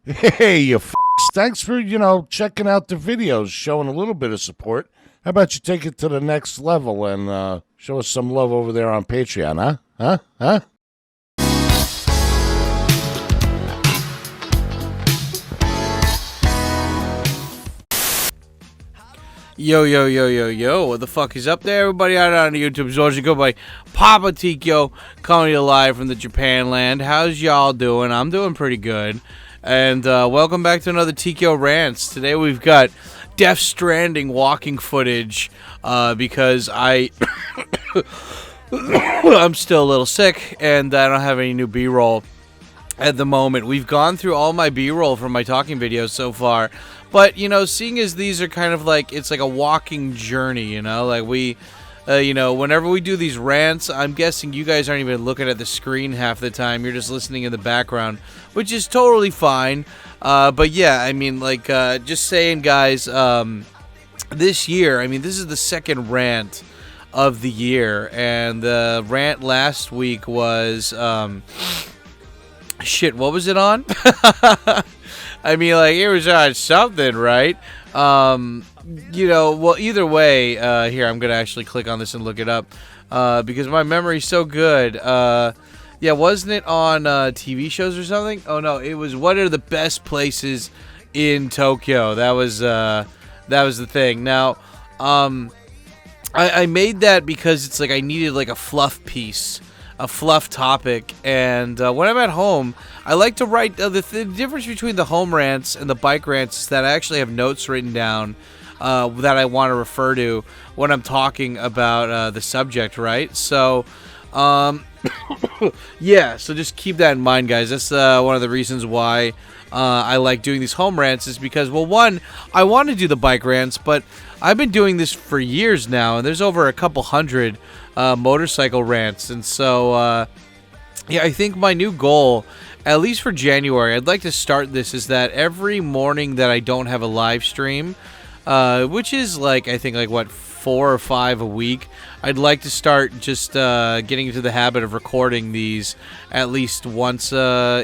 Hey, you fucks. Thanks for, checking out the videos, showing a little bit of support. How about you take it to the next level and show us some love over there on Patreon, huh? Huh? Yo, what the fuck is up there, everybody out on the YouTube? George, go by Papa Tikyo, coming to you live from the Japan land. How's y'all doing? I'm doing pretty good. And welcome back to another Tikyo Rants. Today we've got Death Stranding walking footage because I'm still a little sick and I don't have any new B-roll at the moment. We've gone through all my B-roll from my talking videos so far. But, seeing as these are kind of like, it's like a walking journey, like we, whenever we do these rants, I'm guessing you guys aren't even looking at the screen half the time. You're just listening in the background, which is totally fine. But yeah, I mean, just saying, guys, this year, this is the second rant of the year. And the rant last week was, shit, what was it on? It was on something, right? Well, either way, here, I'm going to actually click on this and look it up, because my memory's so good. Yeah, wasn't it on TV shows or something? Oh, no, it was what are the best places in Tokyo. That was the thing. Now, I made that because it's like I needed like a fluff piece, a fluff topic, and when I'm at home, I like to write. The difference between the home rants and the bike rants is that I actually have notes written down that I want to refer to when I'm talking about the subject, right? So, yeah, so just keep that in mind, guys. That's one of the reasons why I like doing these home rants is because, well, one, I want to do the bike rants, but I've been doing this for years now, and there's over a couple hundred motorcycle rants, and so yeah, I think my new goal, at least for January, I'd like to start this, is that every morning that I don't have a live stream, which is like, I think, like, what, 4 or 5 a week, I'd like to start just getting into the habit of recording these at least once a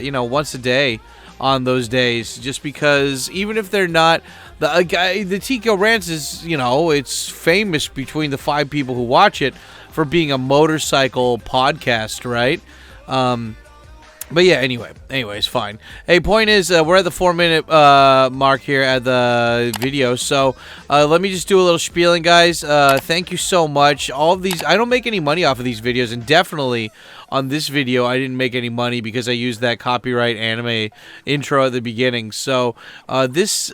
day on those days, just because even if they're not, the Tikyo Rants is, it's famous between the 5 people who watch it for being a motorcycle podcast, right? But yeah, anyways, fine. Hey, point is, we're at the 4-minute mark here at the video, so let me just do a little spieling, guys. Thank you so much. All of these, I don't make any money off of these videos, and definitely on this video, I didn't make any money because I used that copyright anime intro at the beginning. So this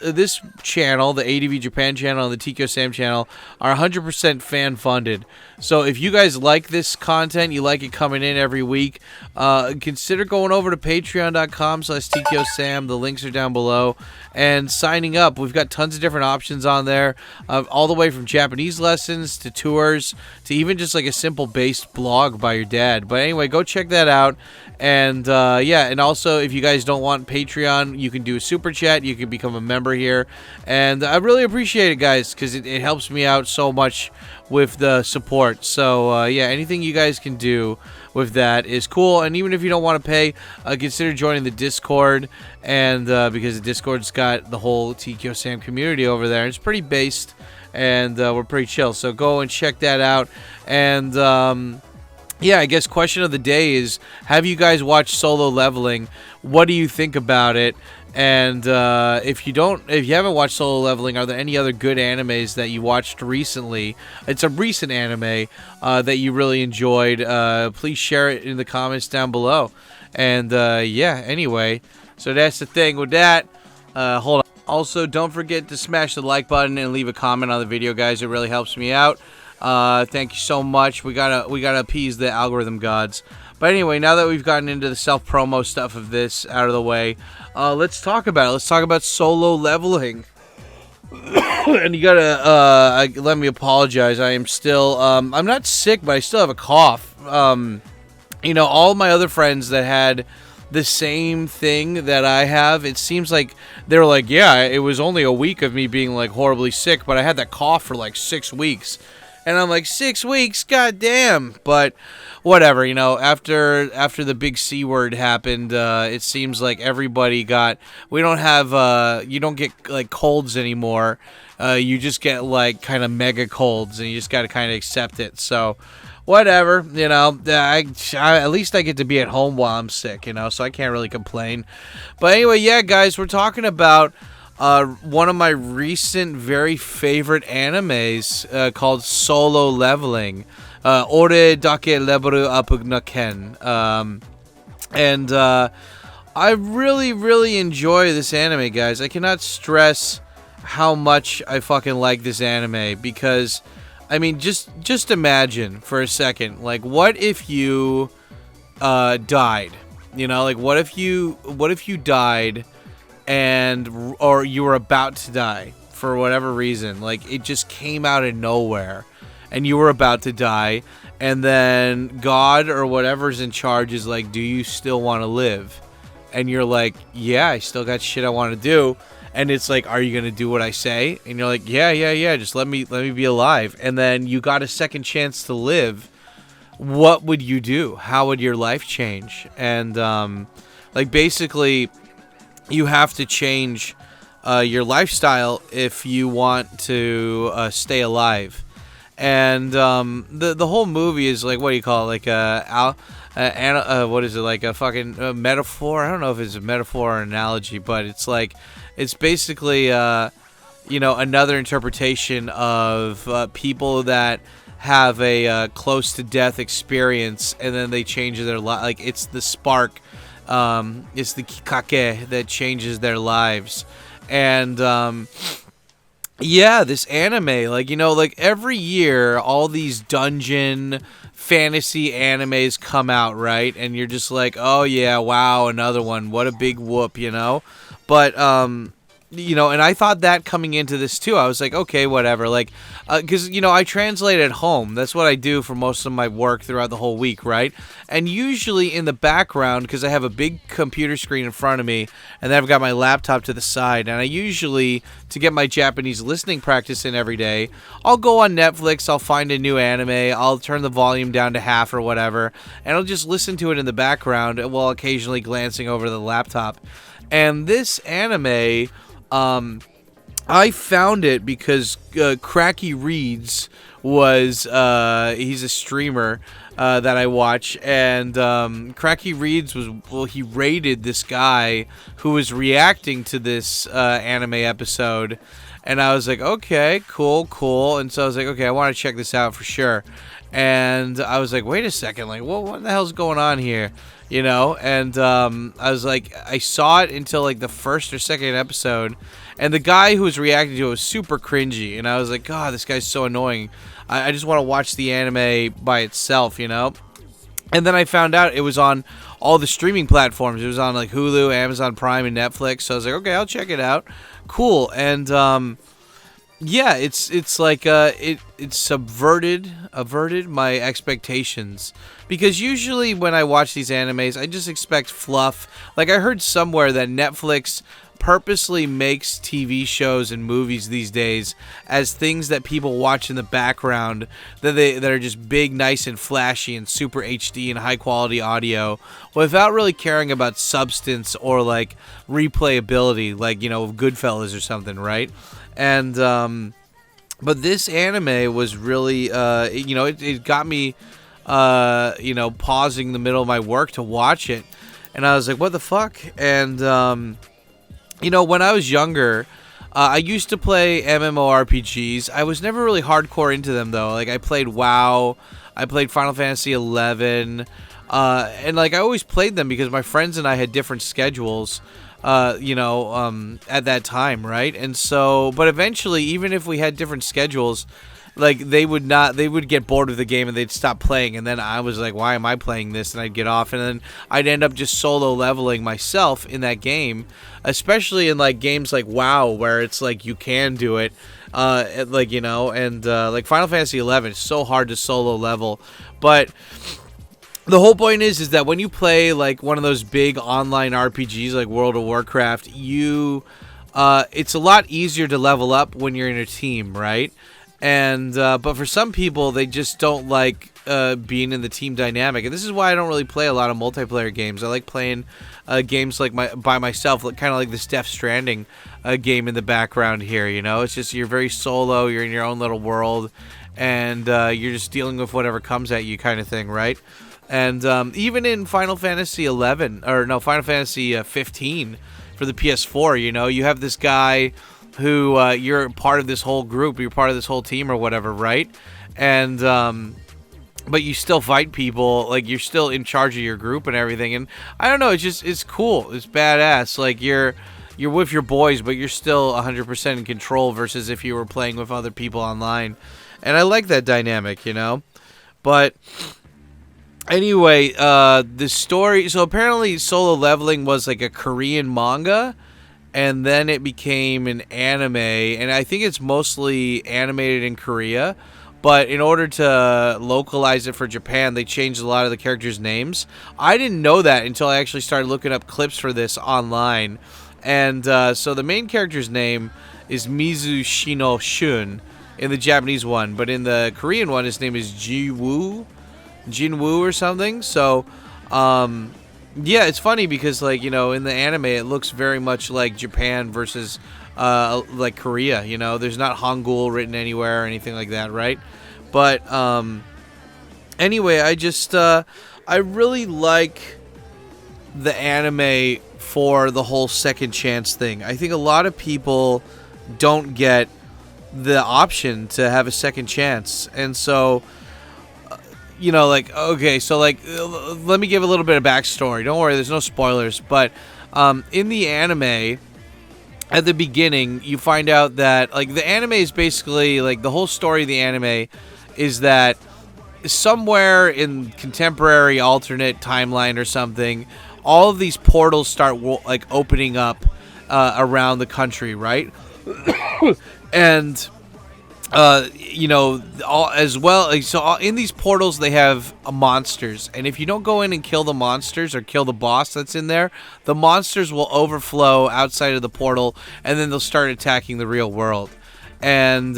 channel, the ADVJapan channel and the Tikyo Sam channel, are 100% fan funded. So if you guys like this content, you like it coming in every week, consider going over to patreon.com/TikyoSam. The links are down below. And signing up. We've got tons of different options on there, all the way from Japanese lessons to tours to even just like a simple based blog by your dad. But anyway, go check that out. And yeah, and also if you guys don't want Patreon, you can do a super chat. You can become a member here. And I really appreciate it, guys, because it helps me out so much with the support. So yeah, anything you guys can do with that is cool. And even if you don't want to pay, consider joining the Discord, and because the Discord's got the whole Tikyo Sam community over there. It's pretty based, and we're pretty chill. So go and check that out. And yeah, I guess question of the day is, have you guys watched Solo Leveling? What do you think about it? And if you haven't watched Solo Leveling, are there any other good animes that you watched recently? It's a recent anime that you really enjoyed. Please share it in the comments down below. And yeah, anyway, so that's the thing with that. Hold on. Also, don't forget to smash the like button and leave a comment on the video, guys. It really helps me out. Thank you so much. We gotta appease the algorithm gods. But anyway, now that we've gotten into the self-promo stuff of this out of the way, let's talk about it. Let's talk about Solo Leveling. And you gotta let me apologize. I am still I'm not sick, but I still have a cough. All my other friends that had the same thing that I have, it seems like they were like, yeah, it was only a week of me being like horribly sick, but I had that cough for like 6 weeks. And I'm like, 6 weeks, goddamn. But whatever, you know, after the big C word happened, it seems like everybody got, we don't have, you don't get like colds anymore. You just get like kind of mega colds, and you just got to kind of accept it. So whatever, you know, at least I get to be at home while I'm sick, you know, so I can't really complain. But anyway, yeah, guys, we're talking about one of my recent very favorite animes called Solo Leveling. Ore dake leveru up naken. And I really, really enjoy this anime, guys. I cannot stress how much I fucking like this anime, because I mean, just imagine for a second, like, what if you died? You know, like, what if you died, or you were about to die for whatever reason, like it just came out of nowhere, and you were about to die, and then God or whatever's in charge is like, do you still want to live? And you're like, yeah, I still got shit I want to do. And it's like, are you gonna do what I say? And you're like, yeah, just let me be alive. And then you got a second chance to live. What would you do? How would your life change? And like, basically, you have to change your lifestyle if you want to stay alive. And the whole movie is like, what do you call it? Like what is it? Like a fucking metaphor? I don't know if it's a metaphor or an analogy, but it's like, it's basically, you know, another interpretation of people that have a close to death experience, and then they change their life. Like, it's the spark, it's the kikake that changes their lives. And yeah, this anime, like, you know, like every year, all these dungeon fantasy animes come out, right? And you're just like, oh yeah, wow, another one. What a big whoop, you know? But, you know, and I thought that coming into this too. I was like, okay, whatever. Like, because, you know, I translate at home. That's what I do for most of my work throughout the whole week, right? And usually in the background, because I have a big computer screen in front of me, and then I've got my laptop to the side, and I usually, to get my Japanese listening practice in every day, I'll go on Netflix, I'll find a new anime, I'll turn the volume down to half or whatever, and I'll just listen to it in the background while occasionally glancing over the laptop. And this anime, I found it because Cracky Reads was, he's a streamer that I watch, and Cracky Reads was, well, he rated this guy who was reacting to this anime episode, and I was like, okay, cool, and so I was like, okay, I want to check this out for sure. And I was like, wait a second, like, what the hell's going on here? You know, and I was like, I saw it until like the first or second episode, and the guy who was reacting to it was super cringy, and I was like, God, this guy's so annoying. I just want to watch the anime by itself, you know? And then I found out it was on all the streaming platforms. It was on like Hulu, Amazon Prime, and Netflix. So I was like, okay, I'll check it out. Cool. And yeah, it's like it subverted my expectations, because usually when I watch these animes, I just expect fluff. Like, I heard somewhere that Netflix purposely makes TV shows and movies these days as things that people watch in the background, that are just big, nice, and flashy, and super HD and high quality audio, without really caring about substance or like replayability, like, you know, Goodfellas or something, right? And but this anime was really, you know, it got me, you know, pausing the middle of my work to watch it, and I was like, what the fuck? And you know, when I was younger, I used to play MMORPGs. I was never really hardcore into them, though. Like, I played WoW, I played Final Fantasy 11, and like, I always played them because my friends and I had different schedules, you know, at that time, right? And so, but eventually, even if we had different schedules, like, they would get bored of the game and they'd stop playing, and then I was like, why am I playing this? And I'd get off, and then I'd end up just solo leveling myself in that game, especially in like games like WoW, where it's like you can do it, like, you know, and like Final Fantasy 11, it's so hard to solo level. But the whole point is that when you play like one of those big online RPGs like World of Warcraft, it's a lot easier to level up when you're in a team, right? And but for some people, they just don't like being in the team dynamic, and this is why I don't really play a lot of multiplayer games. I like playing games like by myself, like, kind of like this Death Stranding game in the background here. You know, it's just you're very solo, you're in your own little world, and you're just dealing with whatever comes at you, kind of thing, right? And even in Final Fantasy 15 for the PS4, you know, you have this guy who you're part of this whole group, you're part of this whole team or whatever, right? And but you still fight people, like you're still in charge of your group and everything. And I don't know, it's cool, it's badass. Like you're with your boys, but you're still 100% in control versus if you were playing with other people online. And I like that dynamic, you know. But anyway, the story. So apparently, Solo Leveling was like a Korean manga, and then it became an anime, and I think it's mostly animated in Korea. But in order to localize it for Japan, they changed a lot of the characters' names. I didn't know that until I actually started looking up clips for this online. And so the main character's name is Mizu Shino Shun in the Japanese one, but in the Korean one, his name is Jinwoo or something. So, yeah, it's funny because, like, you know, in the anime, it looks very much like Japan versus like Korea. You know, there's not Hangul written anywhere or anything like that, right? But anyway, I really like the anime for the whole second chance thing. I think a lot of people don't get the option to have a second chance, and so you know, like, okay, so like let me give a little bit of backstory. Don't worry, there's no spoilers, but in the anime, at the beginning, you find out that, like, the anime is basically, like, the whole story of the anime is that somewhere in contemporary alternate timeline or something, all of these portals start like opening up around the country, right? And you know, all as well. Like, so in these portals, they have monsters, and if you don't go in and kill the monsters or kill the boss that's in there, the monsters will overflow outside of the portal, and then they'll start attacking the real world. And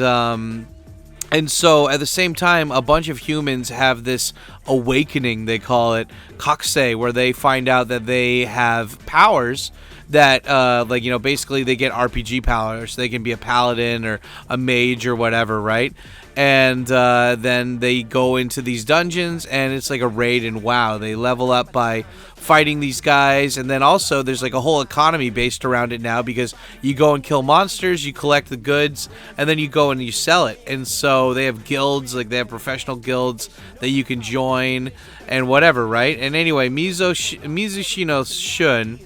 so at the same time, a bunch of humans have this awakening, they call it Kakusei, where they find out that they have powers that, like, you know, basically they get RPG powers. They can be a paladin or a mage or whatever, right? And then they go into these dungeons, and it's like a raid in WoW. They level up by fighting these guys, and then also there's like a whole economy based around it now, because you go and kill monsters, you collect the goods, and then you go and you sell it. And so they have guilds, like they have professional guilds that you can join and whatever, right? And anyway, Mizushino Shun,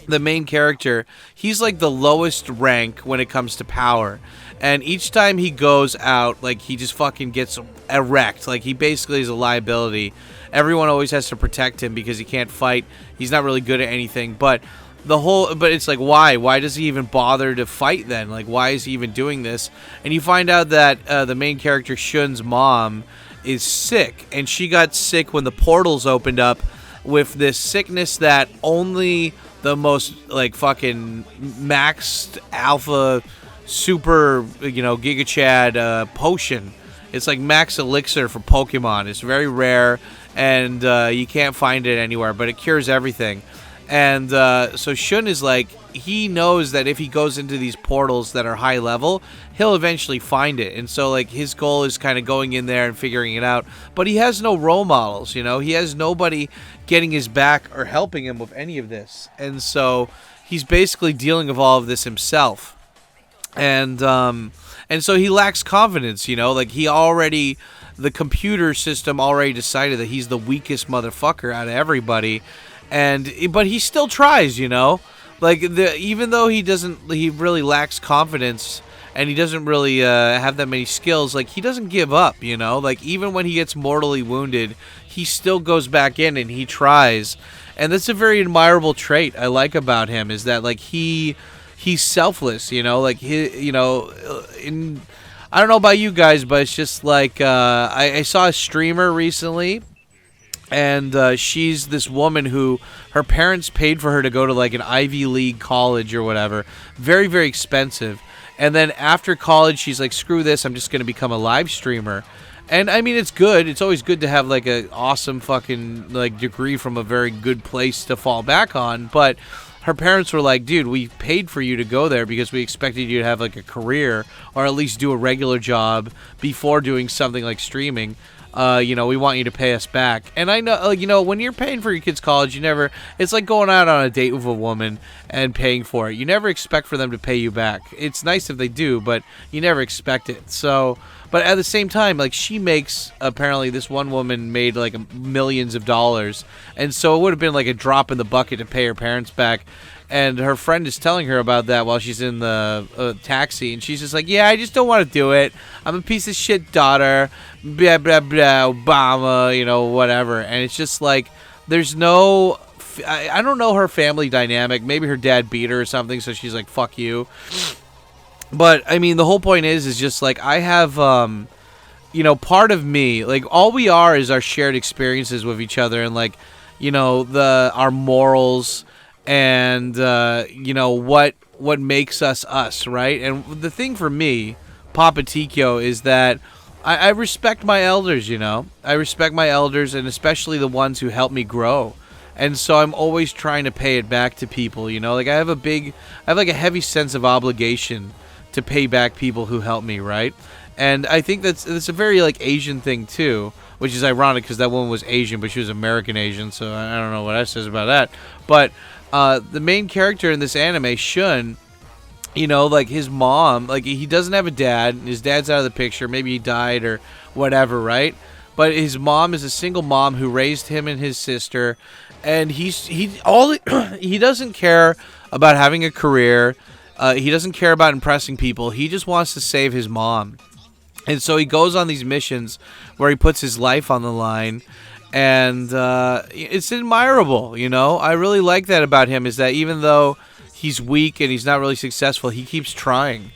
the main character, he's like the lowest rank when it comes to power. And each time he goes out, like, he just fucking gets wrecked. Like, he basically is a liability. Everyone always has to protect him because he can't fight. He's not really good at anything. But it's like, why? Why does he even bother to fight then? Like, why is he even doing this? And you find out that the main character, Shun's mom, is sick. And she got sick when the portals opened up with this sickness that only the most, like, fucking maxed alpha super, you know, Giga Chad potion. It's like max elixir for Pokemon. It's very rare, and you can't find it anywhere, but it cures everything. And so Shun is like, he knows that if he goes into these portals that are high level, he'll eventually find it. And so, like, his goal is kind of going in there and figuring it out. But he has no role models, you know? He has nobody getting his back or helping him with any of this. And so he's basically dealing with all of this himself. And so he lacks confidence, you know? Like, the computer system already decided that he's the weakest motherfucker out of everybody. But he still tries, you know? Like, even though he really lacks confidence, and he doesn't really have that many skills, like, he doesn't give up, you know? Like, even when he gets mortally wounded, he still goes back in and he tries. And that's a very admirable trait I like about him, is that, like, he's selfless, you know? Like, I don't know about you guys, but it's just like, I saw a streamer recently And she's this woman who her parents paid for her to go to like an Ivy League college or whatever, very, very expensive. And then after college, she's like, screw this, I'm just going to become a live streamer. And I mean, it's good. It's always good to have like an awesome fucking like degree from a very good place to fall back on. But her parents were like, dude, we paid for you to go there because we expected you to have like a career or at least do a regular job before doing something like streaming. We want you to pay us back. And I know, when you're paying for your kid's college, it's like going out on a date with a woman and paying for it. You never expect for them to pay you back. It's nice if they do, but you never expect it. So, but at the same time, like apparently this one woman made like millions of dollars. And so it would have been like a drop in the bucket to pay her parents back. And her friend is telling her about that while she's in the taxi. And she's just like, yeah, I just don't want to do it. I'm a piece of shit daughter. Blah, blah, blah, Obama, whatever. And it's just like, there's no... I don't know her family dynamic. Maybe her dad beat her or something, so she's like, fuck you. But, I mean, the whole point is just like, I have... part of me, like, all we are is our shared experiences with each other. And, like, our morals... And, what makes us, right? And the thing for me, Papa Tikio, is that I respect my elders, I respect my elders, and especially the ones who helped me grow. And so I'm always trying to pay it back to people, Like, I have a heavy sense of obligation to pay back people who helped me, right? And I think that's a very, like, Asian thing, too, which is ironic because that woman was Asian, but she was American Asian, so I don't know what that says about that. But... the main character in this anime, Shun, like his mom, like he doesn't have a dad. His dad's out of the picture. Maybe he died or whatever, right? But his mom is a single mom who raised him and his sister, and he doesn't care about having a career. He doesn't care about impressing people. He just wants to save his mom, and so he goes on these missions where he puts his life on the line. And it's admirable, I really like that about him, is that even though he's weak and he's not really successful, he keeps trying.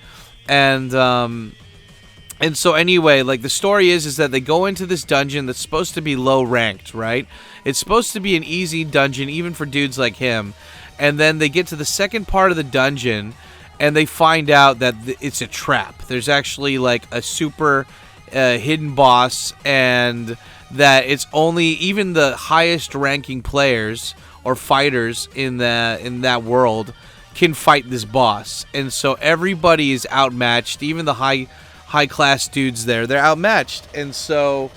And so anyway, like the story is that they go into this dungeon that's supposed to be low ranked, right? It's supposed to be an easy dungeon even for dudes like him. And then they get to the second part of the dungeon and they find out that it's a trap. There's actually like a super hidden boss, and that it's only even the highest ranking players or fighters in that world can fight this boss. And so everybody is outmatched, even the high class dudes they're outmatched. And so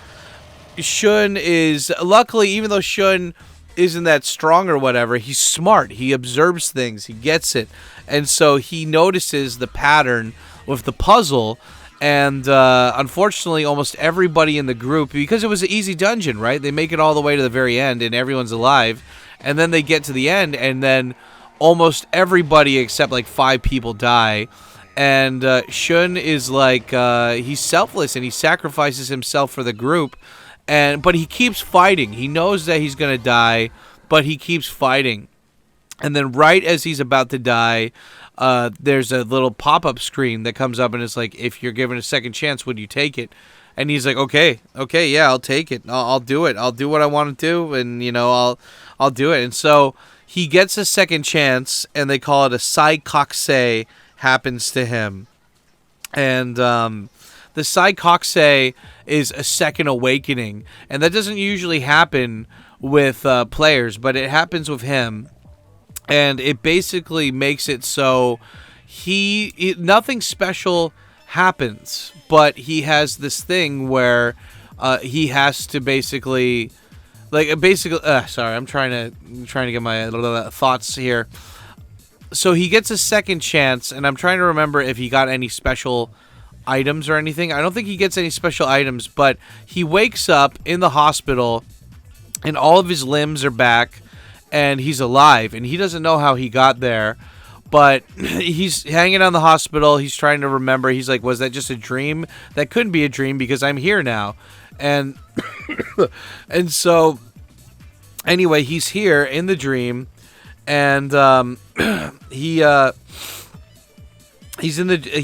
Shun is, luckily, even though Shun isn't that strong or whatever, he's smart. He observes things, he gets it. And so he notices the pattern with the puzzle. And unfortunately, almost everybody in the group, because it was an easy dungeon, right? They make it all the way to the very end, and everyone's alive. And then they get to the end, and then almost everybody except like 5 people die. And Shun is like, he's selfless, and he sacrifices himself for the group. But he keeps fighting. He knows that he's going to die, but he keeps fighting. And then right as he's about to die... there's a little pop-up screen that comes up and it's like, if you're given a second chance, would you take it? And he's like, okay, yeah, I'll take it. I'll do it. I'll do what I want to do, and I'll do it. And so he gets a second chance, and they call it a Saikokusei happens to him. And the Saikokusei is a second awakening, and that doesn't usually happen with players, but it happens with him. And it basically makes it so nothing special happens, but he has this thing where he has to basically, sorry, I'm trying to get my thoughts here. So he gets a second chance, and I'm trying to remember if he got any special items or anything. I don't think he gets any special items, but he wakes up in the hospital, and all of his limbs are back. And he's alive, and he doesn't know how he got there, but he's hanging on the hospital. He's trying to remember. He's like, was that just a dream? That couldn't be a dream because I'm here now. And and so anyway, he's here in the dream, and he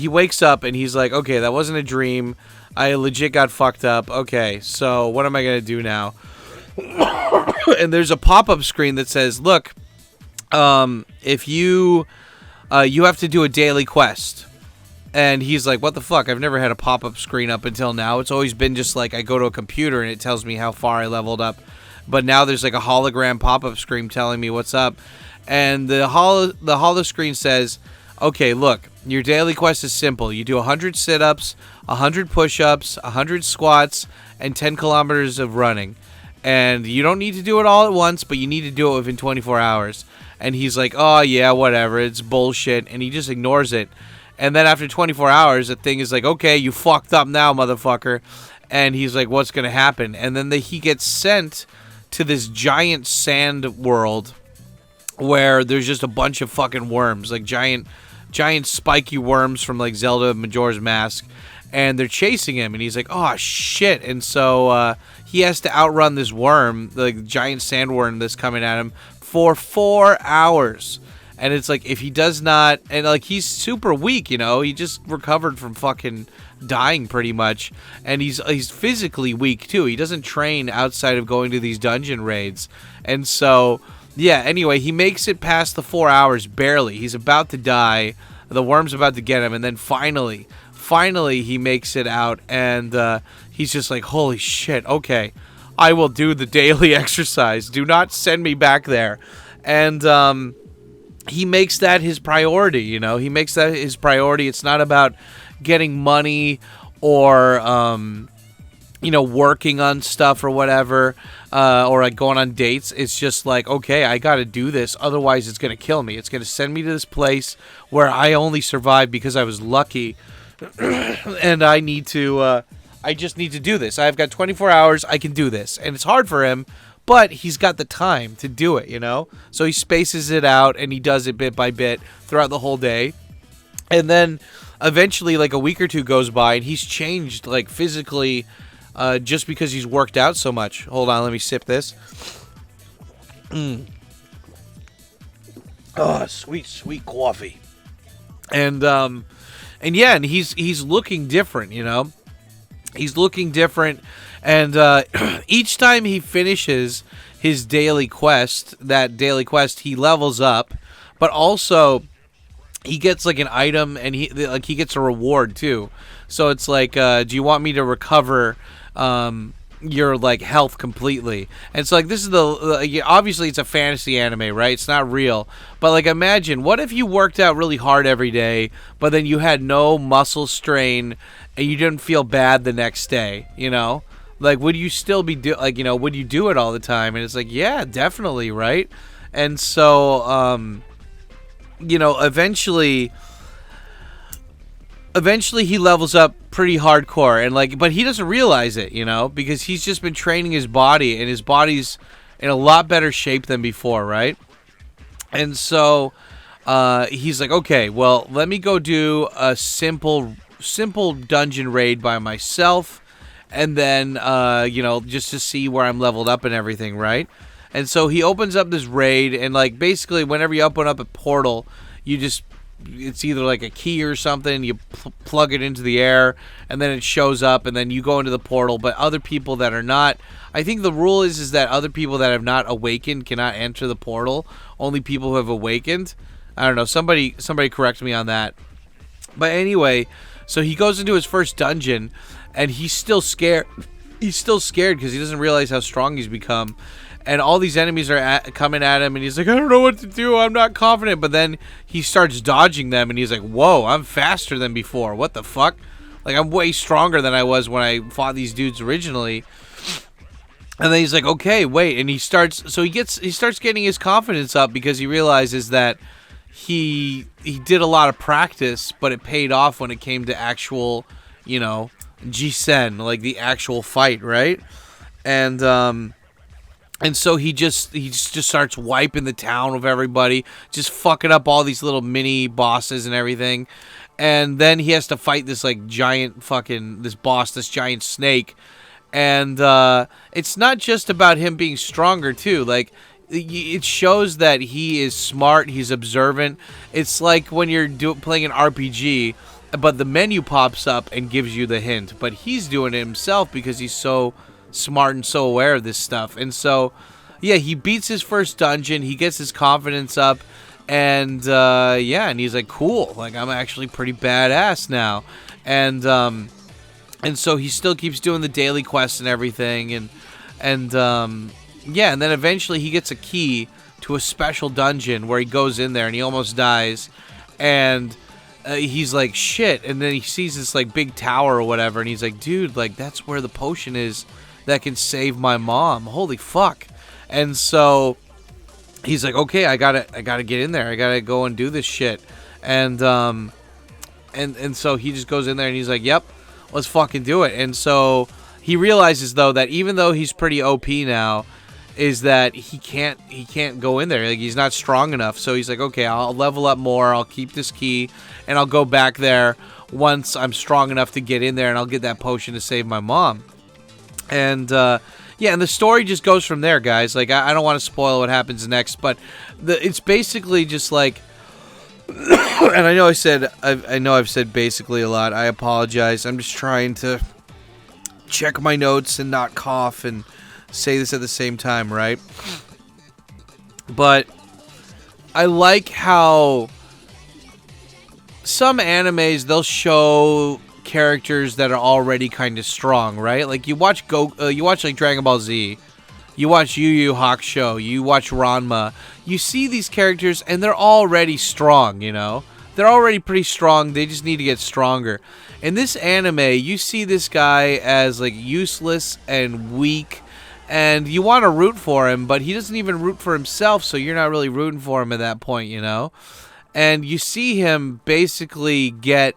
wakes up and he's like, okay, that wasn't a dream. I legit got fucked up. Okay, so what am I gonna do now? And there's a pop-up screen that says, look, if you have to do a daily quest. And he's like, what the fuck? I've never had a pop-up screen up until now. It's always been just like I go to a computer and it tells me how far I leveled up. But now there's like a hologram pop-up screen telling me what's up. And the holo screen says, okay, look, your daily quest is simple. You do 100 sit-ups, 100 push-ups, 100 squats, and 10 kilometers of running. And you don't need to do it all at once, but you need to do it within 24 hours. And he's like, oh, yeah, whatever. It's bullshit. And he just ignores it. And then after 24 hours, the thing is like, okay, you fucked up now, motherfucker. And he's like, what's going to happen? And then he gets sent to this giant sand world where there's just a bunch of fucking worms, like giant spiky worms from like Zelda Majora's Mask. And they're chasing him. And he's like, oh, shit. And so he has to outrun this worm, the giant sandworm that's coming at him, for 4 hours. And it's like, if he does not, and like he's super weak, you know, he just recovered from fucking dying pretty much, and he's physically weak too. He doesn't train outside of going to these dungeon raids, and so yeah. Anyway, he makes it past the 4 hours barely. He's about to die. The worm's about to get him, and then finally he makes it out, and he's just like, holy shit, okay, I will do the daily exercise. Do not send me back there, and he makes that his priority, you know. He makes that his priority. It's not about getting money or, you know, working on stuff or whatever, or like going on dates. It's just like, okay, I got to do this. Otherwise, it's going to kill me. It's going to send me to this place where I only survived because I was lucky. And I need to, I just need to do this. I've got 24 hours. I can do this. And it's hard for him. But he's got the time to do it, you know? So he spaces it out, and he does it bit by bit throughout the whole day. And then eventually, like, a week or two goes by, and he's changed, like, physically just because he's worked out so much. Hold on, let me sip this. Oh, sweet, sweet coffee. And yeah, and he's looking different, you know? He's looking different. And each time he finishes his daily quest, he levels up, but also he gets like an item, and he gets a reward too. So it's like, do you want me to recover your like health completely? And so like this is obviously it's a fantasy anime, right? It's not real, but like imagine, what if you worked out really hard every day, but then you had no muscle strain and you didn't feel bad the next day, you know? Like, would you still be would you do it all the time? And it's like, yeah, definitely, right? And so, you know, eventually he levels up pretty hardcore, and like, but he doesn't realize it, you know, because he's just been training his body, and his body's in a lot better shape than before, right? And so, he's like, okay, well, let me go do a simple dungeon raid by myself. And then, you know, just to see where I'm leveled up and everything, right? And so he opens up this raid, and, like, basically whenever you open up a portal, it's either like a key or something, you plug it into the air, and then it shows up, and then you go into the portal. But other people that are not, I think the rule is that other people that have not awakened cannot enter the portal. Only people who have awakened. I don't know, somebody correct me on that. But anyway, so he goes into his first dungeon, and he's still scared. He's still scared because he doesn't realize how strong he's become. And all these enemies are coming at him, and he's like, I don't know what to do. I'm not confident. But then he starts dodging them, and he's like, whoa, I'm faster than before. What the fuck? Like, I'm way stronger than I was when I fought these dudes originally. And then he's like, okay, wait. And he starts getting his confidence up because he realizes that he did a lot of practice, but it paid off when it came to actual, you know, Jisen, like the actual fight, right? And so he just starts wiping the town of everybody, just fucking up all these little mini bosses and everything. And then he has to fight this like giant this giant snake. And it's not just about him being stronger too. Like, it shows that he is smart, he's observant. It's like when you're playing an RPG, but the menu pops up and gives you the hint. But he's doing it himself because he's so smart and so aware of this stuff. And so, yeah, he beats his first dungeon. He gets his confidence up. And, and he's like, cool. Like, I'm actually pretty badass now. And so he still keeps doing the daily quests and everything. And then eventually he gets a key to a special dungeon where he goes in there and he almost dies. And he's like, shit. And then he sees this, like, big tower or whatever. And he's like, dude, like, that's where the potion is that can save my mom. Holy fuck. And so he's like, okay, I gotta get in there. I gotta go and do this shit. And so he just goes in there and he's like, yep, let's fucking do it. And so he realizes, though, that even though he's pretty OP now, is that he can't go in there. Like, he's not strong enough. So he's like, okay, I'll level up more. I'll keep this key and I'll go back there once I'm strong enough to get in there, and I'll get that potion to save my mom. And and the story just goes from there, guys. Like, I don't want to spoil what happens next, but it's basically just like, and I know I've said basically a lot. I apologize. I'm just trying to check my notes and not cough and say this at the same time, right? But I like how some animes, they'll show characters that are already kind of strong, right? Like, you watch like Dragon Ball Z, you watch Yu Yu Hakusho, you watch Ranma, you see these characters and they're already strong, you know? They're already pretty strong, they just need to get stronger. In this anime, you see this guy as, like, useless and weak, and you want to root for him, but he doesn't even root for himself, so you're not really rooting for him at that point, you know? And you see him basically get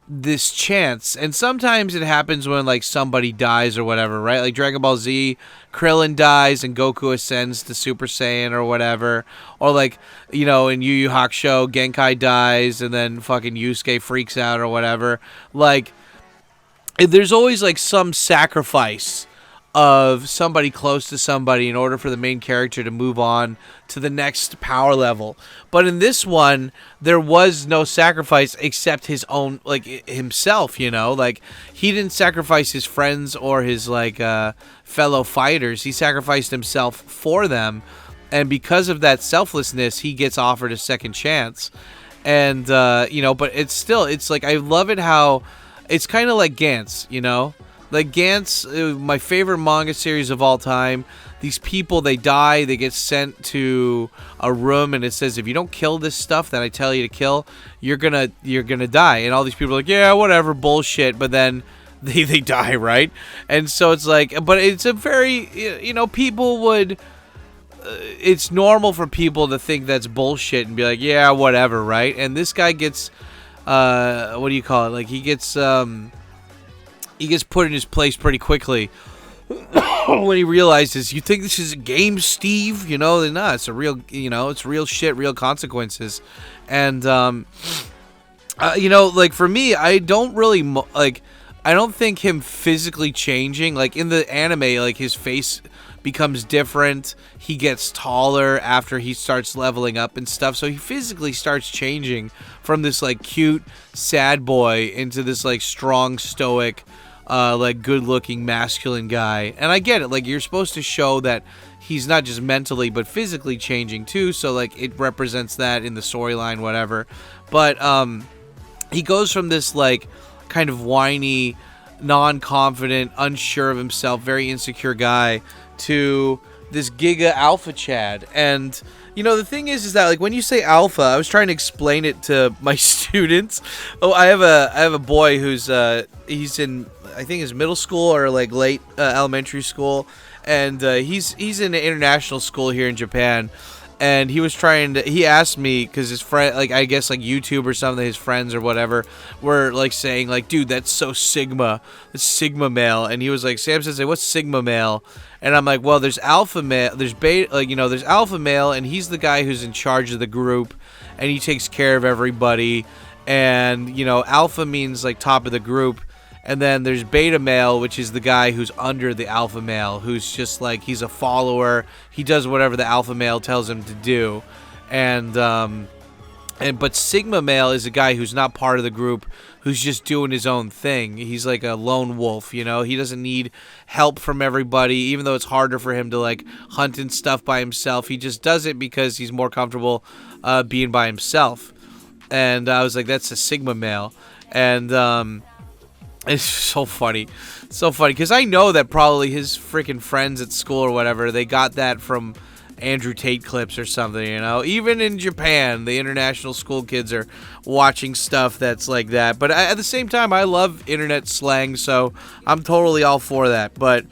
this chance, and sometimes it happens when, like, somebody dies or whatever, right? Like Dragon Ball Z, Krillin dies and Goku ascends to Super Saiyan or whatever. Or, like, you know, in Yu Yu Hakusho, Genkai dies and then fucking Yusuke freaks out or whatever. Like, there's always, like, some sacrifice of somebody close to somebody in order for the main character to move on to the next power level. But in this one, there was no sacrifice except his own, like, himself, you know? Like, he didn't sacrifice his friends or his, like, fellow fighters. He sacrificed himself for them. And because of that selflessness, he gets offered a second chance. And, but it's like, I love it how it's kind of like Gantz, you know? Like, Gantz, my favorite manga series of all time. These people, they die, they get sent to a room, and it says, if you don't kill this stuff that I tell you to kill, you're gonna die. And all these people are like, yeah, whatever, bullshit. But then they die, right? And so it's like, but it's a very, people would, it's normal for people to think that's bullshit and be like, yeah, whatever, right? And this guy gets, what do you call it? Like, he gets put in his place pretty quickly when he realizes, you think this is a game, Steve? You know, no, it's a real, it's real shit, real consequences. And, like, for me, I don't really, I don't think him physically changing, like, in the anime, like, his face becomes different. He gets taller after he starts leveling up and stuff. So he physically starts changing from this, like, cute, sad boy into this, like, strong, stoic, like, good-looking, masculine guy. And I get it. Like, you're supposed to show that he's not just mentally but physically changing too. So, like, it represents that in the storyline, whatever. But he goes from this, like, kind of whiny, non-confident, unsure of himself, very insecure guy to this Giga Alpha Chad. And the thing is that, like, when you say alpha, I was trying to explain it to my students. Oh, I have a boy who's he's in, I think, his middle school or, like, late elementary school, and he's in an international school here in Japan. And he asked me, because his friend, like, I guess, like, YouTube or something, his friends or whatever were, like, saying, like, dude, that's so Sigma. That's Sigma male. And he was like, Sam says, what's Sigma male? And I'm like, well, there's alpha male, there's beta, like, there's alpha male, and he's the guy who's in charge of the group, and he takes care of everybody. And, alpha means, like, top of the group. And then there's beta male, which is the guy who's under the alpha male, who's just, like, he's a follower. He does whatever the alpha male tells him to do. And But Sigma male is a guy who's not part of the group, who's just doing his own thing. He's like a lone wolf, you know. He doesn't need help from everybody, even though it's harder for him to like hunt and stuff by himself. He just does it because he's more comfortable being by himself. And I was like, that's a Sigma male. And it's so funny. So funny because I know that probably his freaking friends at school or whatever, they got that from Andrew Tate clips or something, you know. Even in Japan, the international school kids are watching stuff that's like that. But at the same time, I love internet slang, so I'm totally all for that. But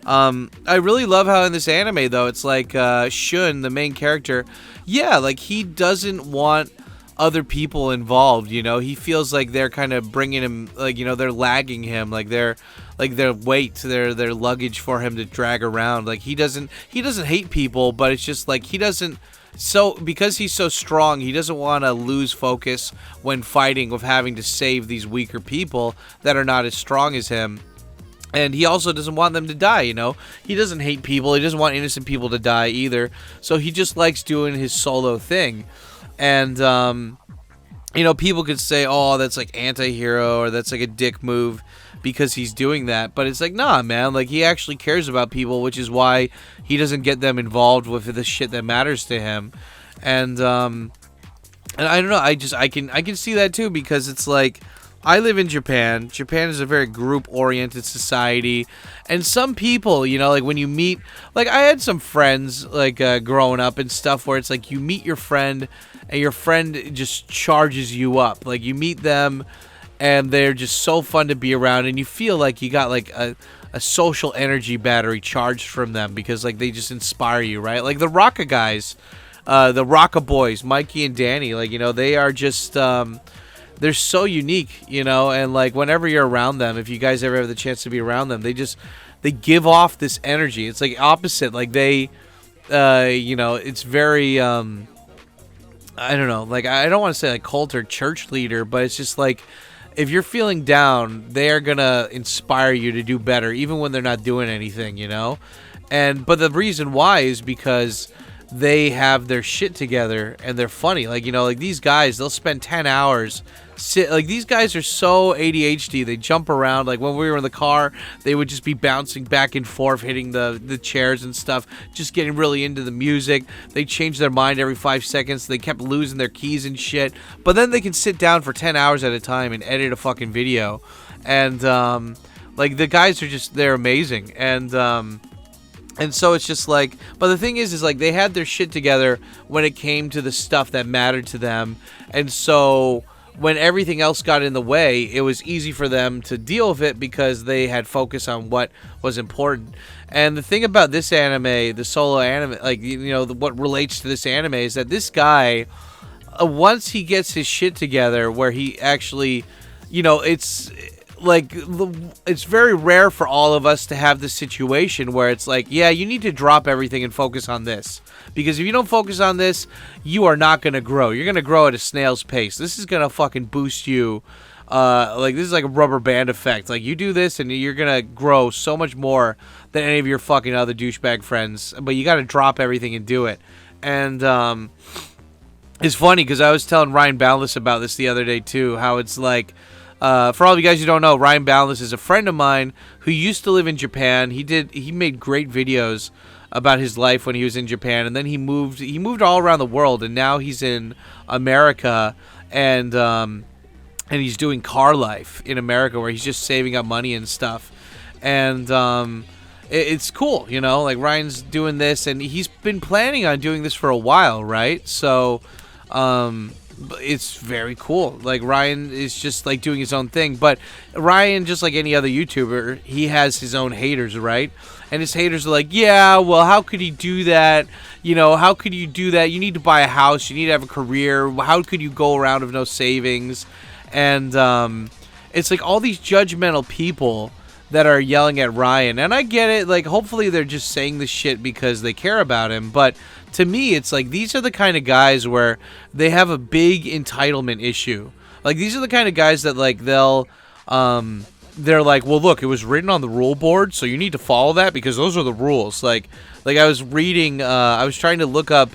I really love how in this anime, though, it's like Shun, the main character, yeah, like he doesn't want other people involved, you know. He feels like they're kind of bringing him, like, you know, they're lagging him, like they're like their weight, their luggage for him to drag around. Like he doesn't hate people, but it's just like he doesn't, so because he's so strong, he doesn't want to lose focus when fighting with having to save these weaker people that are not as strong as him. And he also doesn't want them to die, you know. He doesn't hate people. He doesn't want innocent people to die either. So he just likes doing his solo thing. And, you know, people could say, oh, that's like anti-hero or that's like a dick move because he's doing that. But it's like, nah, man. Like, he actually cares about people, which is why he doesn't get them involved with the shit that matters to him. And I don't know. I can see that, too, because it's like, I live in Japan. Japan is a very group-oriented society. And some people, you know, like when you meet, like I had some friends like growing up and stuff where it's like you meet your friend and your friend just charges you up. Like you meet them and they're just so fun to be around and you feel like you got like a social energy battery charged from them because like they just inspire you, right? Like the Rocka guys, the Rocka boys, Mikey and Danny, like, you know, they are just... they're so unique, you know, and like whenever you're around them, if you guys ever have the chance to be around them, they give off this energy. It's like opposite, like they, you know, it's very, I don't know, like I don't want to say like cult or church leader, but it's just like if you're feeling down, they are gonna inspire you to do better, even when they're not doing anything, you know. But the reason why is because they have their shit together and they're funny. Like, you know, like these guys, they'll spend 10 hours like these guys are so ADHD. They jump around. Like when we were in the car, they would just be bouncing back and forth, hitting the chairs and stuff, just getting really into the music. They change their mind every 5 seconds. They kept losing their keys and shit. But then they can sit down for 10 hours at a time and edit a fucking video. And like the guys are just, they're amazing. And so it's just like, but the thing is like they had their shit together when it came to the stuff that mattered to them. And so when everything else got in the way, it was easy for them to deal with it because they had focus on what was important. And the thing about this anime, the solo anime, like, you know, what relates to this anime is that this guy, once he gets his shit together where he actually, you know, it's like, it's very rare for all of us to have this situation where it's like, yeah, you need to drop everything and focus on this. Because if you don't focus on this, you are not going to grow. You're going to grow at a snail's pace. This is going to fucking boost you. Like, this is like a rubber band effect. Like, you do this and you're going to grow so much more than any of your fucking other douchebag friends. But you got to drop everything and do it. And it's funny because I was telling Ryan Boundless about this the other day, too. How it's like... for all of you guys who don't know, Ryan Boundless is a friend of mine who used to live in Japan. He made great videos about his life when he was in Japan, and then he moved all around the world, and now he's in America, and he's doing car life in America where he's just saving up money and stuff. And it's cool, you know, like Ryan's doing this, and he's been planning on doing this for a while, right? So it's very cool. Like Ryan is just like doing his own thing, but Ryan, just like any other YouTuber, he has his own haters, right? And his haters are like, yeah, well, how could he do that? You know, how could you do that? You need to buy a house. You need to have a career. How could you go around with no savings? And it's like all these judgmental people that are yelling at Ryan. And I get it. Like, hopefully they're just saying this shit because they care about him. But to me, it's like these are the kind of guys where they have a big entitlement issue. Like, these are the kind of guys that, like, they're like, well, look, it was written on the rule board, so you need to follow that because those are the rules. Like I was reading, I was trying to look up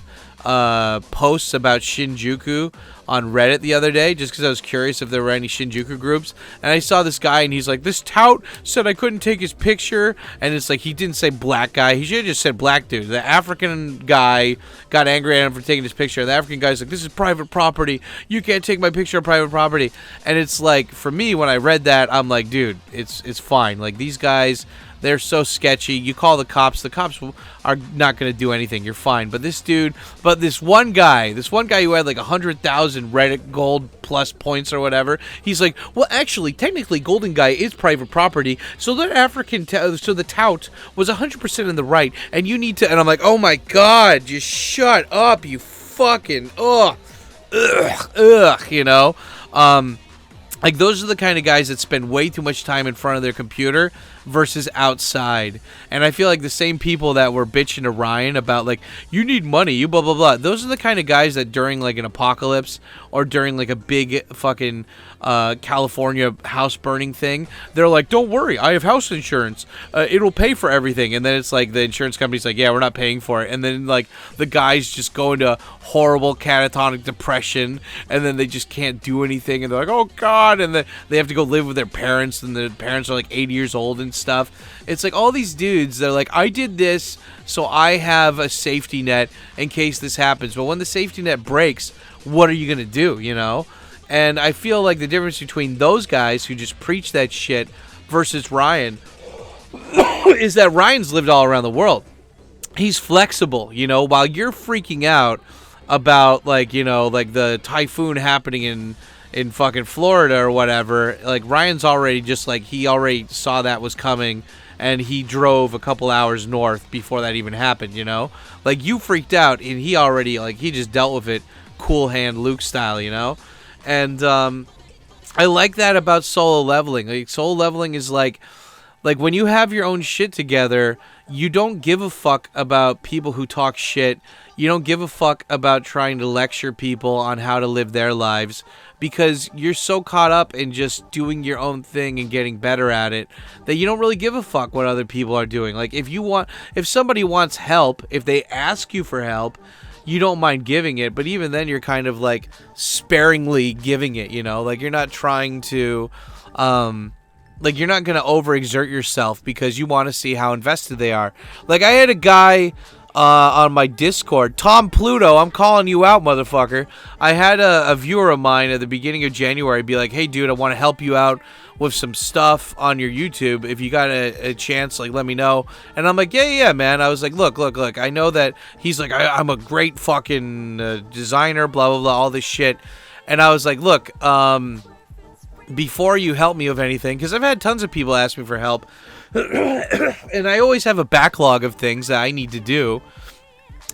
posts about Shinjuku on Reddit the other day, just because I was curious if there were any Shinjuku groups, and I saw this guy, and he's like, this tout said I couldn't take his picture, and it's like, he didn't say black guy, he should have just said black dude. The African guy got angry at him for taking his picture, and the African guy's like, this is private property, you can't take my picture on private property, and it's like, for me, when I read that, I'm like, dude, it's fine, like, these guys, they're so sketchy. You call the cops are not going to do anything. You're fine. But this one guy who had like 100,000 Reddit gold plus points or whatever, he's like, well, actually, technically, Golden Guy is private property. So that so the tout was 100% in the right, and you need to. And I'm like, oh my god, just shut up, you fucking ugh, you know. Like, those are the kind of guys that spend way too much time in front of their computer versus outside. And I feel like the same people that were bitching to Ryan about, like, you need money, you blah, blah, blah. Those are the kind of guys that during, like, an apocalypse or during, like, a big fucking California house burning thing, they're like, don't worry, I have house insurance. It'll pay for everything. And then it's like the insurance company's like, yeah, we're not paying for it. And then, like, the guys just go into horrible catatonic depression, and then they just can't do anything. And they're like, oh, God. And then they have to go live with their parents, and their parents are, like, 80 years old and stuff. It's like all these dudes, they're like, I did this so I have a safety net in case this happens. But when the safety net breaks, what are you going to do, you know? And I feel like the difference between those guys who just preach that shit versus Ryan is that Ryan's lived all around the world. He's flexible, you know, while you're freaking out about, like, you know, like the typhoon happening in fucking Florida or whatever. Like, Ryan's already just, like, he already saw that was coming, and he drove a couple hours north before that even happened, you know? Like, you freaked out, and he already, like, he just dealt with it cool hand Luke style, you know? And I like that about solo leveling. Like, solo leveling is like when you have your own shit together, you don't give a fuck about people who talk shit. You don't give a fuck about trying to lecture people on how to live their lives, because you're so caught up in just doing your own thing and getting better at it that you don't really give a fuck what other people are doing. Like, if somebody wants help, if they ask you for help, you don't mind giving it, but even then you're kind of like sparingly giving it, you know? Like, you're not trying to like, you're not going to overexert yourself because you want to see how invested they are. Like, I had a guy on my Discord, Tom Pluto, I'm calling you out, motherfucker. I had a viewer of mine at the beginning of January be like, hey, dude, I want to help you out with some stuff on your YouTube. If you got a chance, like, let me know. And I'm like, yeah, man. I was like, look. I know that he's like, I'm a great fucking designer, blah, blah, blah, all this shit. And I was like, look, before you help me with anything, because I've had tons of people ask me for help, and I always have a backlog of things that I need to do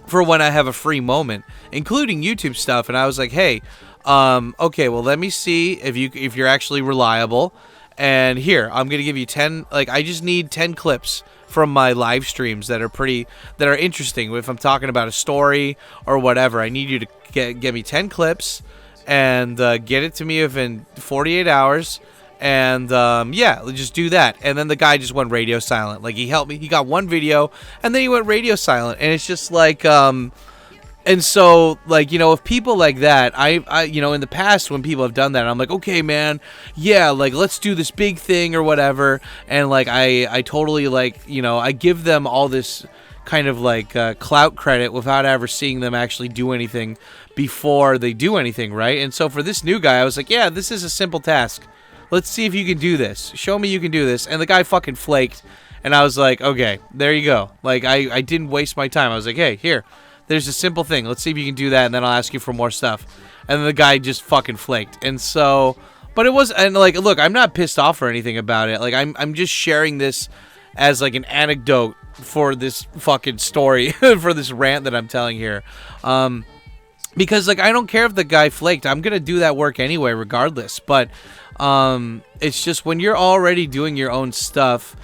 for when I have a free moment, including YouTube stuff. And I was like, hey, okay, well, let me see if you're actually reliable. And here, I'm gonna give you 10. Like, I just need 10 clips from my live streams that are interesting. If I'm talking about a story or whatever, I need you to get me 10 clips and get it to me within 48 hours. And, yeah, let's just do that. And then the guy just went radio silent. Like, he helped me. He got one video, and then he went radio silent. And it's just like, and so, like, you know, if people like that, I you know, in the past when people have done that, I'm like, okay, man, yeah, like, let's do this big thing or whatever. And, like, I totally, like, you know, I give them all this kind of, like, clout credit without ever seeing them actually do anything before they do anything, right? And so for this new guy, I was like, yeah, this is a simple task. Let's see if you can do this. Show me you can do this. And the guy fucking flaked. And I was like, okay, there you go. Like, I didn't waste my time. I was like, hey, here, there's a simple thing. Let's see if you can do that, and then I'll ask you for more stuff. And then the guy just fucking flaked. And so, but it was, and like, look, I'm not pissed off or anything about it. Like, I'm just sharing this as like an anecdote for this fucking story, for this rant that I'm telling here. Because, like, I don't care if the guy flaked. I'm going to do that work anyway, regardless. But it's just when you're already doing your own stuff,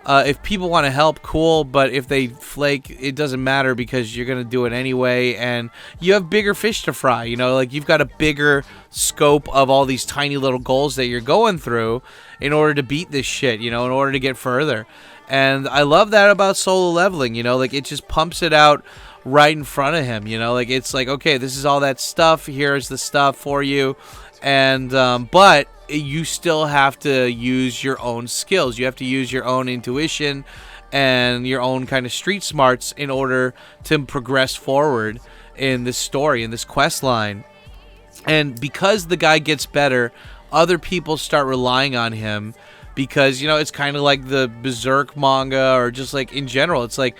if people want to help, cool. But if they flake, it doesn't matter because you're going to do it anyway. And you have bigger fish to fry, you know? Like, you've got a bigger scope of all these tiny little goals that you're going through in order to beat this shit, you know, in order to get further. And I love that about solo leveling, you know? Like, it just pumps it out right in front of him. Like it's like, okay, this is all that stuff. Here's the stuff for you, and but you still have to use your own skills. You have to use your own intuition and your own kind of street smarts in order to progress forward in this story, in this quest line. And because the guy gets better, other people start relying on him because, it's kind of like the Berserk manga, or just like in general. It's like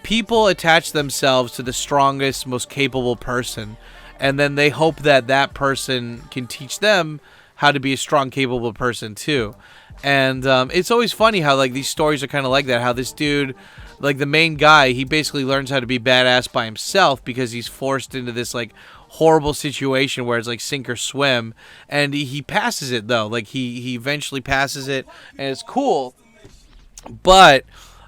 people attach themselves to the strongest, most capable person, and then they hope that that person can teach them how to be a strong, capable person too. And it's always funny how like these stories are kind of like that, how this dude, like the main guy, he basically learns how to be badass by himself because he's forced into this like horrible situation where it's like sink or swim, and he passes it though. Like he eventually passes it, and it's cool. But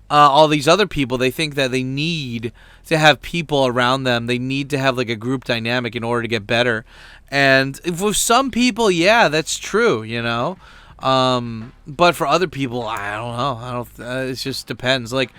all these other people, they think that they need to have people around them. They need to have like a group dynamic in order to get better. And for some people, yeah, that's true, but for other people, I don't know. It just depends. Like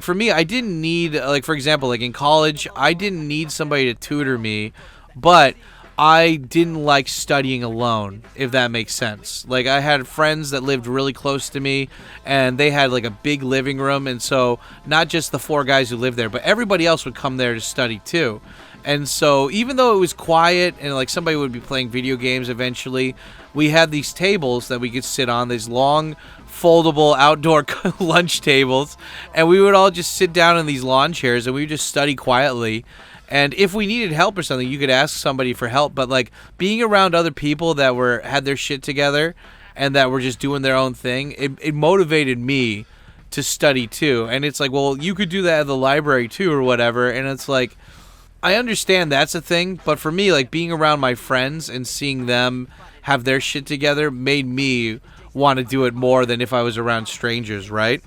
for me, I didn't need, like, for example, like in college, I didn't need somebody to tutor me, but I didn't like studying alone, if that makes sense. Like, I had friends that lived really close to me, and they had like a big living room, and so not just the 4 guys who lived there, but everybody else would come there to study too. And so even though it was quiet and like somebody would be playing video games eventually, we had these tables that we could sit on, these long foldable outdoor lunch tables, and we would all just sit down in these lawn chairs and we would just study quietly. And if we needed help or something, you could ask somebody for help. But like being around other people that had their shit together and that were just doing their own thing, it motivated me to study too. And it's like, well, you could do that at the library too or whatever. And it's like, I understand that's a thing, but for me, like being around my friends and seeing them have their shit together made me want to do it more than if I was around strangers, right?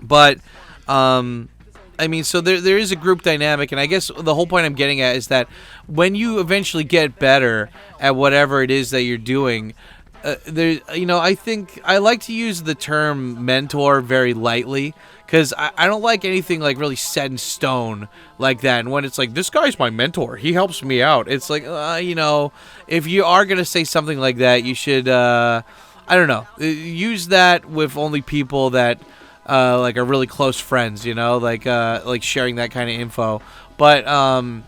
But I mean, so there is a group dynamic, and I guess the whole point I'm getting at is that when you eventually get better at whatever it is that you're doing, I think I like to use the term mentor very lightly, because I don't like anything like really set in stone like that. And when it's like, this guy's my mentor, he helps me out, it's like, if you are going to say something like that, you should, I don't know, use that with only people that like are really close friends, like sharing that kind of info. But, I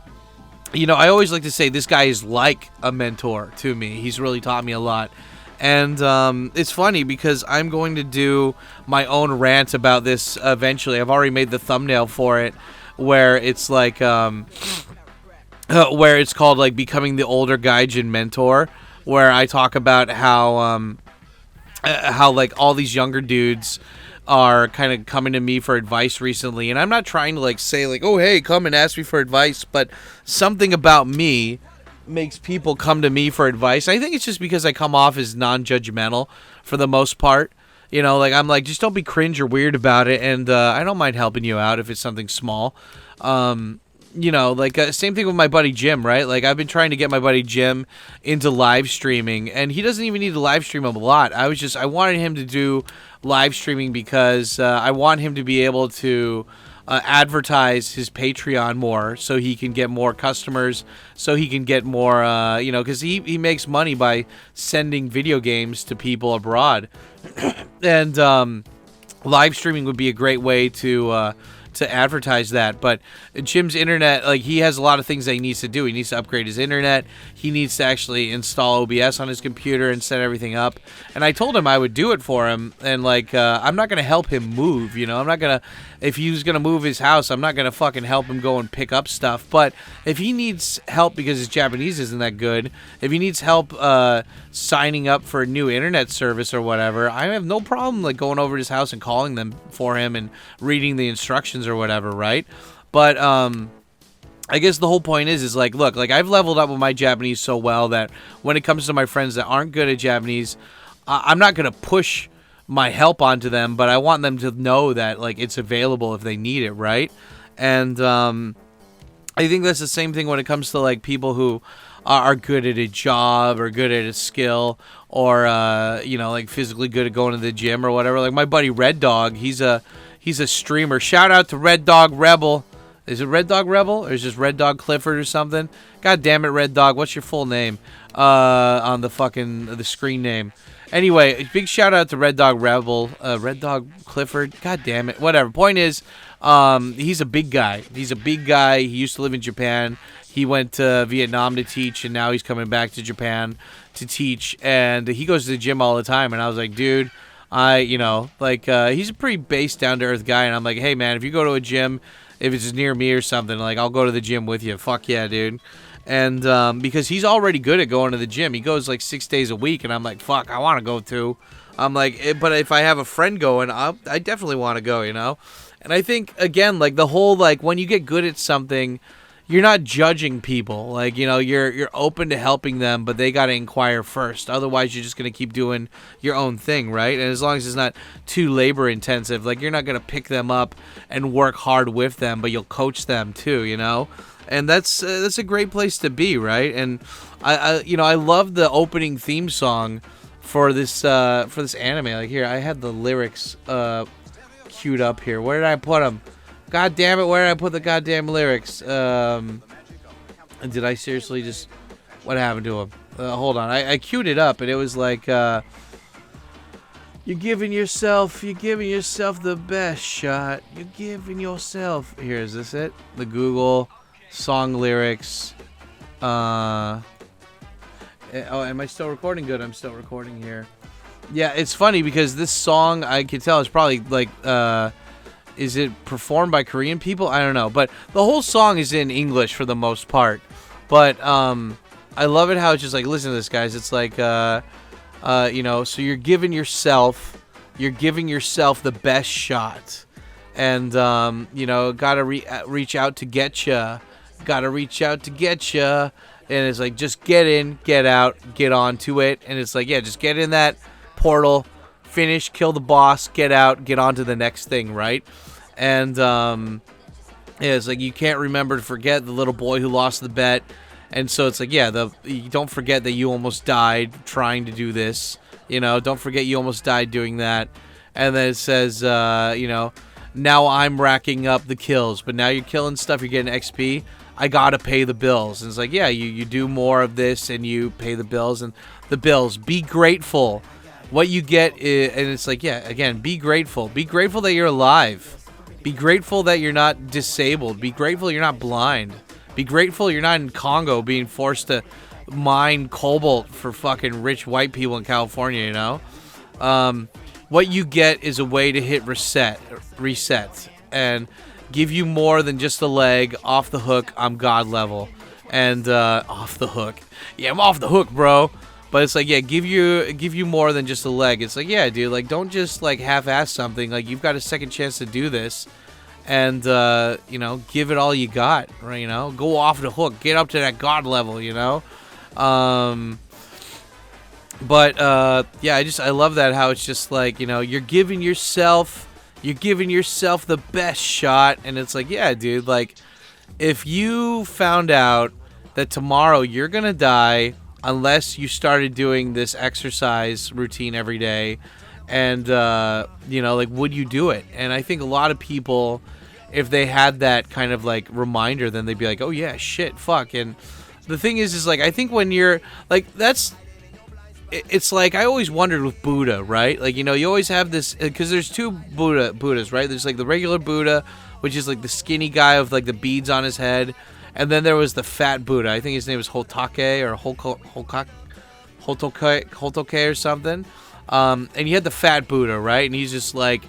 always like to say this guy is like a mentor to me. He's really taught me a lot. And it's funny because I'm going to do my own rant about this eventually. I've already made the thumbnail for it, where it's like, where it's called like Becoming the Older Gaijin Mentor, where I talk about how like all these younger dudes are kind of coming to me for advice recently. And I'm not trying to like say like, oh, hey, come and ask me for advice, but something about me makes people come to me for advice. I think it's just because I come off as non-judgmental for the most part. Like I'm like, just don't be cringe or weird about it, and I don't mind helping you out if it's something small. Like same thing with my buddy Jim, right? Like I've been trying to get my buddy Jim into live streaming, and he doesn't even need to live stream a lot. I wanted him to do live streaming because I want him to be able to advertise his Patreon more, so he can get more customers, so he can get more, because he makes money by sending video games to people abroad. And live streaming would be a great way to advertise that. But Jim's internet, like, he has a lot of things that he needs to do. He needs to upgrade his internet. He needs to actually install OBS on his computer and set everything up. And I told him I would do it for him. And like, I'm not gonna help him move. I'm not gonna, if he was gonna move his house, I'm not gonna fucking help him go and pick up stuff. But if he needs help because his Japanese isn't that good, if he needs help signing up for a new internet service or whatever, I have no problem like going over to his house and calling them for him and reading the instructions or whatever, right? But I guess the whole point is like, look, like I've leveled up with my Japanese so well that when it comes to my friends that aren't good at Japanese, I'm not gonna push my help onto them, but I want them to know that like it's available if they need it, right? And I think that's the same thing when it comes to like people who are good at a job or good at a skill, or like physically good at going to the gym or whatever. Like my buddy Red Dog, he's a streamer. Shout out to Red Dog Rebel. Is it Red Dog Rebel, or is it just Red Dog Clifford or something? God damn it, Red Dog. What's your full name on the screen name? Anyway, big shout out to Red Dog Rebel, Red Dog Clifford. God damn it. Whatever. Point is, he's a big guy. He's a big guy. He used to live in Japan. He went to Vietnam to teach, and now he's coming back to Japan to teach. And he goes to the gym all the time. And I was like, dude, he's a pretty base, down-to-earth guy. And I'm like, hey, man, if you go to a gym, if it's near me or something, like, I'll go to the gym with you. Fuck yeah, dude. And because he's already good at going to the gym. He goes like 6 days a week, and I'm like, fuck, I want to go too. I'm like, but if I have a friend going, I definitely want to go, you know? And I think, again, like, the whole, like, when you get good at something, you're not judging people. Like, you know, you're open to helping them, but they got to inquire first. Otherwise, you're just going to keep doing your own thing, right? And as long as it's not too labor intensive, like, you're not going to pick them up and work hard with them, but you'll coach them too, you know? And that's a great place to be, right? And I love the opening theme song for this anime. Like, here, I had the lyrics queued up here. Where did I put them? God damn it, where did I put the goddamn lyrics? Did I seriously just... What happened to them? Hold on. I queued it up, and it was like, you're giving yourself the best shot. You're giving yourself... Here, is this it? The Google song lyrics. Oh, am I still recording? Good, I'm still recording here. Yeah, it's funny because this song, I can tell, is probably like... Is it performed by Korean people? I don't know. But the whole song is in English for the most part. But I love it how it's just like, listen to this, guys. It's like, so you're giving yourself the best shot. And, gotta reach out to get ya. Gotta reach out to get ya. And it's like, just get in, get out, get on to it. And it's like, yeah, just get in that portal. Finish, kill the boss, get out, get on to the next thing, right? And it's like you can't remember to forget the little boy who lost the bet. And so it's like, yeah, you don't forget that you almost died trying to do this. You know, don't forget you almost died doing that. And then it says, now I'm racking up the kills, but now you're killing stuff, you're getting XP. I gotta pay the bills. And it's like, yeah, you do more of this and you pay the bills. And the bills, be grateful. What you get is, and it's like, yeah, again, be grateful. Be grateful that you're alive. Be grateful that you're not disabled. Be grateful you're not blind. Be grateful you're not in Congo being forced to mine cobalt for fucking rich white people in California, you know? What you get is a way to hit reset, and give you more than just a leg. Off the hook, I'm God level. And off the hook. Yeah, I'm off the hook, bro. But it's like, yeah, give you more than just a leg. It's like, yeah, dude, like, don't just, like, half-ass something. Like, you've got a second chance to do this. And, give it all you got, right, you know? Go off the hook. Get up to that God level, you know? I love that, how it's just like, you know, you're giving yourself the best shot. And it's like, yeah, dude, like, if you found out that tomorrow you're going to die... Unless you started doing this exercise routine every day, and would you do it? And I think a lot of people, if they had that kind of like reminder, then they'd be like, oh yeah, shit, fuck. And the thing is like, I think when you're like, it's like, I always wondered with Buddha, right? Like, you know, you always have this, because there's two Buddhas, right? There's like the regular Buddha, which is like the skinny guy with like the beads on his head. And then there was the fat Buddha. I think his name was Hotake or Hotoke or something. And you had the fat Buddha, right? And he's just like,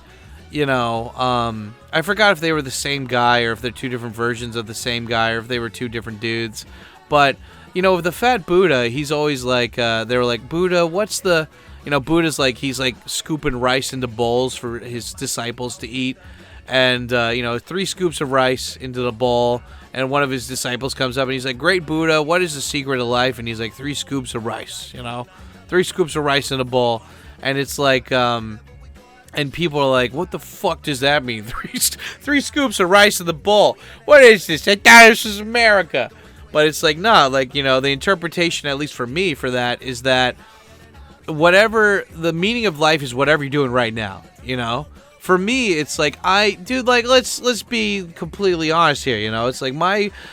I forgot if they were the same guy or if they're two different versions of the same guy or if they were two different dudes. But, with the fat Buddha, he's always like, they were like, Buddha, what's the... Buddha's like, he's like scooping rice into bowls for his disciples to eat. And, 3 scoops of rice into the bowl. And one of his disciples comes up and he's like, great Buddha, what is the secret of life? And he's like, 3 scoops of rice, 3 scoops of rice in a bowl. And it's like, and people are like, what the fuck does that mean? 3 scoops of rice in the bowl. What is this? I thought this was America. But it's like, nah, like, the interpretation, at least for me, for that, is that whatever, the meaning of life is whatever you're doing right now, for me, it's like dude, like let's be completely honest here. You know, it's like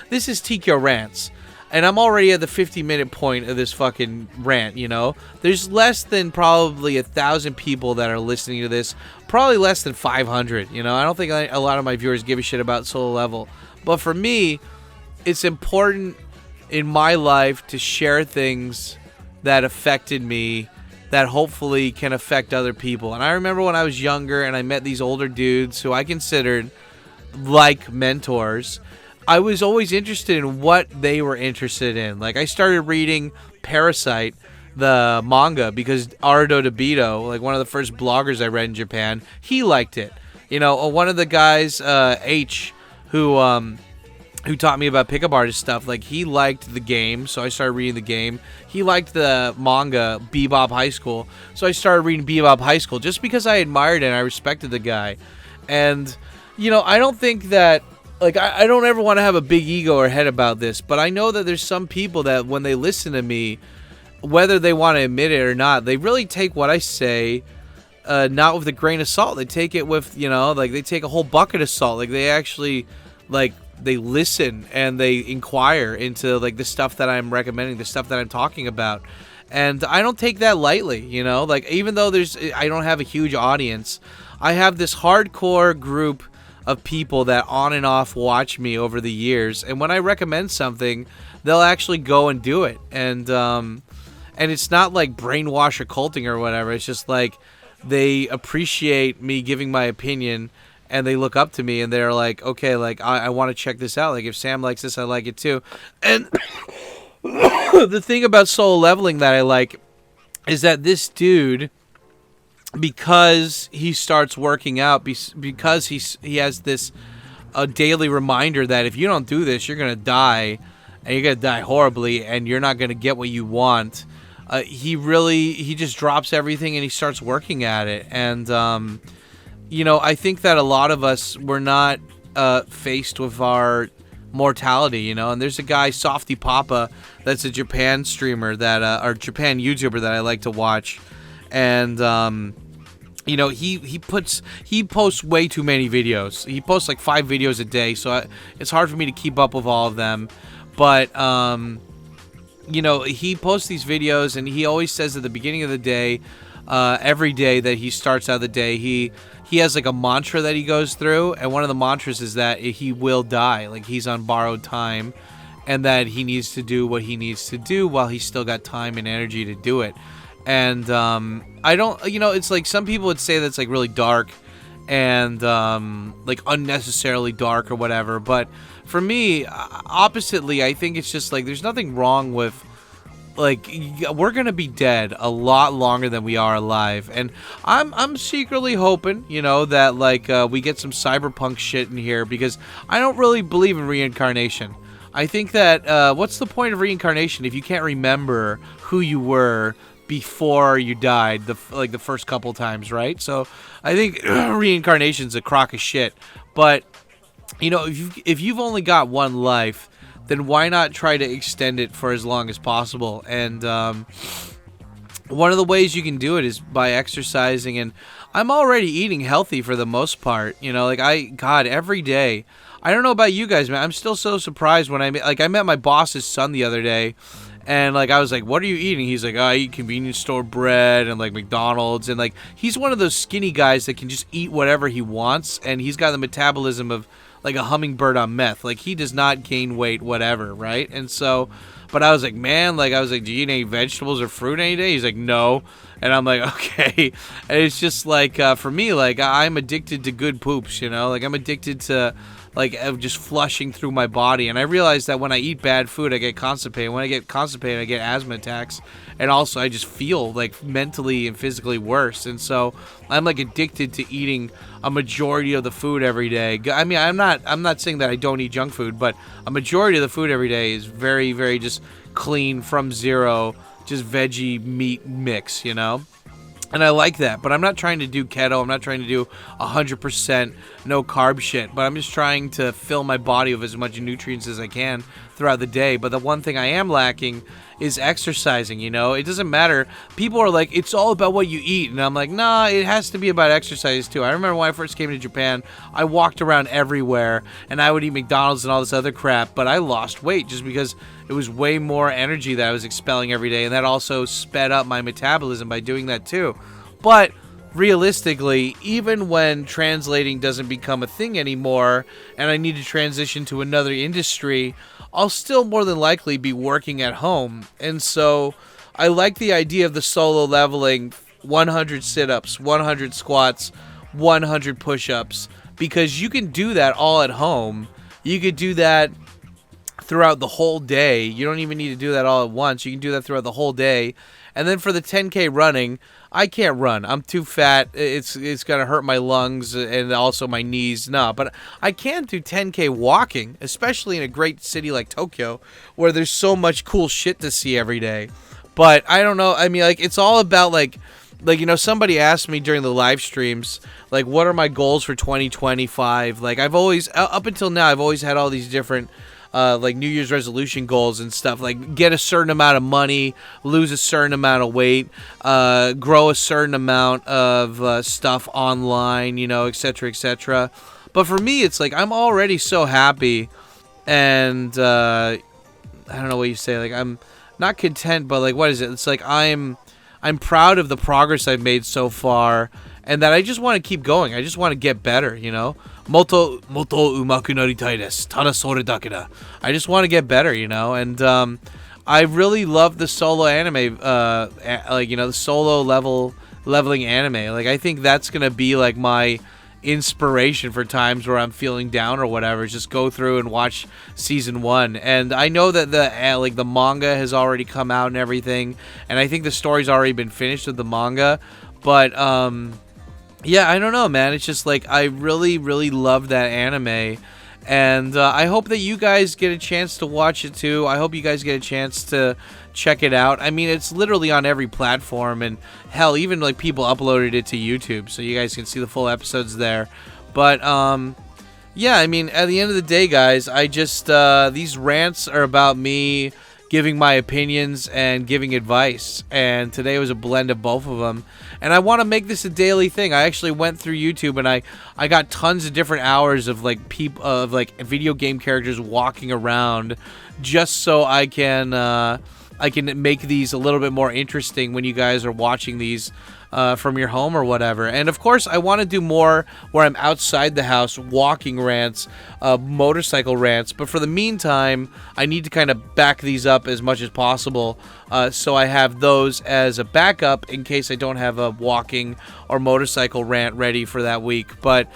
this is TKO Rants. And I'm already at the 50-minute point of this fucking rant, you know? There's less than probably 1,000 people that are listening to this. Probably less than 500, you know? I don't think a lot of my viewers give a shit about Solo Level. But for me, it's important in my life to share things that affected me that hopefully can affect other people. And I remember when I was younger and I met these older dudes who I considered like mentors, I was always interested in what they were interested in. Like, I started reading Parasite, the manga, because Ardo DeBito, like one of the first bloggers I read in Japan, he liked it. You know, one of the guys, H, who taught me about pickup artist stuff, like, he liked the game, so I started reading the game. He liked the manga, Bebop High School, so I started reading Bebop High School, just because I admired it and I respected the guy. And, you know, I don't think that, like, I don't ever want to have a big ego or head about this, but I know that there's some people that when they listen to me, whether they want to admit it or not, they really take what I say not with a grain of salt. They take it with, you know, like, they take a whole bucket of salt. Like, they actually, like, they listen and they inquire into, like, the stuff that I'm recommending, the stuff that I'm talking about. And I don't take that lightly, you know? Like, even though I don't have a huge audience, I have this hardcore group of people that on and off watch me over the years, and when I recommend something, they'll actually go and do it. And it's not like brainwash or culting or whatever. It's just like they appreciate me giving my opinion, and they look up to me, and they're like, okay, like, I want to check this out. Like, if Sam likes this, I like it too. And the thing about Solo Leveling that I like is that this dude, because he starts working out, because he has this a daily reminder that if you don't do this, you're going to die, and you're going to die horribly, and you're not going to get what you want. He just drops everything and he starts working at it. And, you know, I think that a lot of us, we're not faced with our mortality, you know. And there's a guy, Softy Papa, that's a Japan streamer that, or Japan YouTuber that I like to watch. And, you know, he posts way too many videos. He posts like 5 videos a day, so it's hard for me to keep up with all of them. But, you know, he posts these videos, and he always says at the beginning of the day, every day that he starts out the day, he has like a mantra that he goes through, and one of the mantras is that he will die, like he's on borrowed time, and that he needs to do what he needs to do while he's still got time and energy to do it. And I don't, you know, it's like some people would say that's like really dark and like unnecessarily dark or whatever, but for me, oppositely, I think it's just like there's nothing wrong with, like, we're gonna be dead a lot longer than we are alive, and I'm secretly hoping, you know, that like we get some cyberpunk shit in here, because I don't really believe in reincarnation. I think that what's the point of reincarnation if you can't remember who you were before you died, the first couple times, right? So I think reincarnation's a crock of shit. But you know, if you've only got one life, then why not try to extend it for as long as possible? And one of the ways you can do it is by exercising. And I'm already eating healthy for the most part. You know, like every day. I don't know about you guys, man. I'm still so surprised when I met my boss's son the other day. And, like, I was like, what are you eating? He's like, I eat convenience store bread and, like, McDonald's. And, like, he's one of those skinny guys that can just eat whatever he wants. And he's got the metabolism of, like, a hummingbird on meth. Like, he does not gain weight, whatever, right? And so, but I was like, man, like, do you eat any vegetables or fruit any day? He's like, no. And I'm like, okay. And it's just, like, for me, like, I'm addicted to good poops, you know? Like, I'm addicted to, like, just flushing through my body. And I realize that when I eat bad food, I get constipated. When I get constipated, I get asthma attacks. And also, I just feel, like, mentally and physically worse. And so I'm, like, addicted to eating a majority of the food every day. I mean, I'm not saying that I don't eat junk food, but a majority of the food every day is very, very just clean from zero, just veggie meat mix, you know? And I like that, but I'm not trying to do keto. I'm not trying to do 100% no carb shit, but I'm just trying to fill my body with as much nutrients as I can throughout the day. But the one thing I am lacking is exercising, you know? It doesn't matter. People are like, it's all about what you eat. And I'm like, nah, it has to be about exercise too. I remember when I first came to Japan, I walked around everywhere and I would eat McDonald's and all this other crap, but I lost weight just because it was way more energy that I was expelling every day, and that also sped up my metabolism by doing that too. But realistically, even when translating doesn't become a thing anymore and I need to transition to another industry, I'll still more than likely be working at home. And so I like the idea of the solo leveling, 100 sit-ups, 100 squats, 100 push-ups, because you can do that all at home. You could do that throughout the whole day. You don't even need to do that all at once. You can do that throughout the whole day. And then for the 10K running, I can't run. I'm too fat. It's going to hurt my lungs and also my knees. No, but I can do 10K walking, especially in a great city like Tokyo, where there's so much cool shit to see every day. But I don't know. I mean, like, it's all about, like, you know, somebody asked me during the live streams, like, what are my goals for 2025? Like, I've always, up until now, I've always had all these different like New Year's resolution goals and stuff, like get a certain amount of money, lose a certain amount of weight, grow a certain amount of stuff online, you know, etc., etc. But for me, it's like I'm already so happy, and I don't know what you say. Like I'm not content, but like what is it? It's like I'm proud of the progress I've made so far, and that I just want to keep going. I just want to get better, you know. Moto umaku naritai desu. Tada sore dake da. I just want to get better, you know. And I really love the solo anime, like, you know, the solo leveling anime. Like I think that's gonna be like my inspiration for times where I'm feeling down or whatever. Just go through and watch season 1. And I know that the manga has already come out and everything, and I think the story's already been finished with the manga. But yeah, I don't know, man. It's just like I really, really love that anime, and I hope that you guys get a chance to watch it too. I hope you guys get a chance to check it out. I mean, it's literally on every platform, and hell, even like people uploaded it to YouTube, so you guys can see the full episodes there. But yeah, I mean, at the end of the day, guys, I just these rants are about me giving my opinions and giving advice, and today was a blend of both of them. And I want to make this a daily thing. I actually went through YouTube and I got tons of different hours of like video game characters walking around, just so I can make these a little bit more interesting when you guys are watching these from your home or whatever. And of course, I want to do more where I'm outside the house, walking rants, motorcycle rants. But for the meantime, I need to kind of back these up as much as possible, so I have those as a backup in case I don't have a walking or motorcycle rant ready for that week. But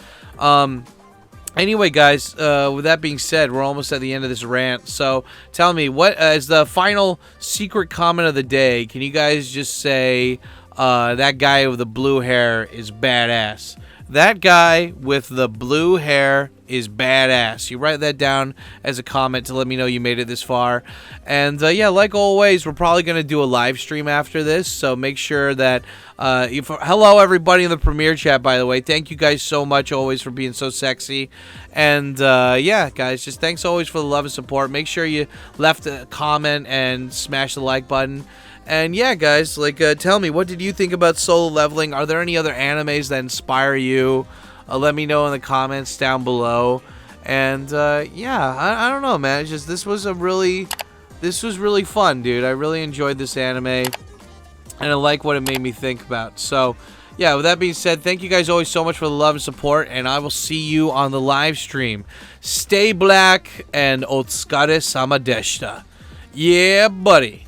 anyway, guys, with that being said, we're almost at the end of this rant. So tell me, what is the final secret comment of the day? Can you guys just say, that guy with the blue hair is badass? That guy with the blue hair is badass. You write that down as a comment to let me know you made it this far. And yeah, like always, we're probably going to do a live stream after this, so make sure that hello everybody in the premiere chat, by the way. Thank you guys so much always for being so sexy. And yeah, guys, just thanks always for the love and support. Make sure you left a comment and smash the like button. And yeah, guys, like, tell me, what did you think about solo leveling? Are there any other animes that inspire you? Let me know in the comments down below. And yeah, I don't know, man. It's just this was really fun, dude. I really enjoyed this anime, and I like what it made me think about. So yeah, with that being said, thank you guys always so much for the love and support, and I will see you on the live stream. Stay black and otsukare sama deshita. Yeah, buddy.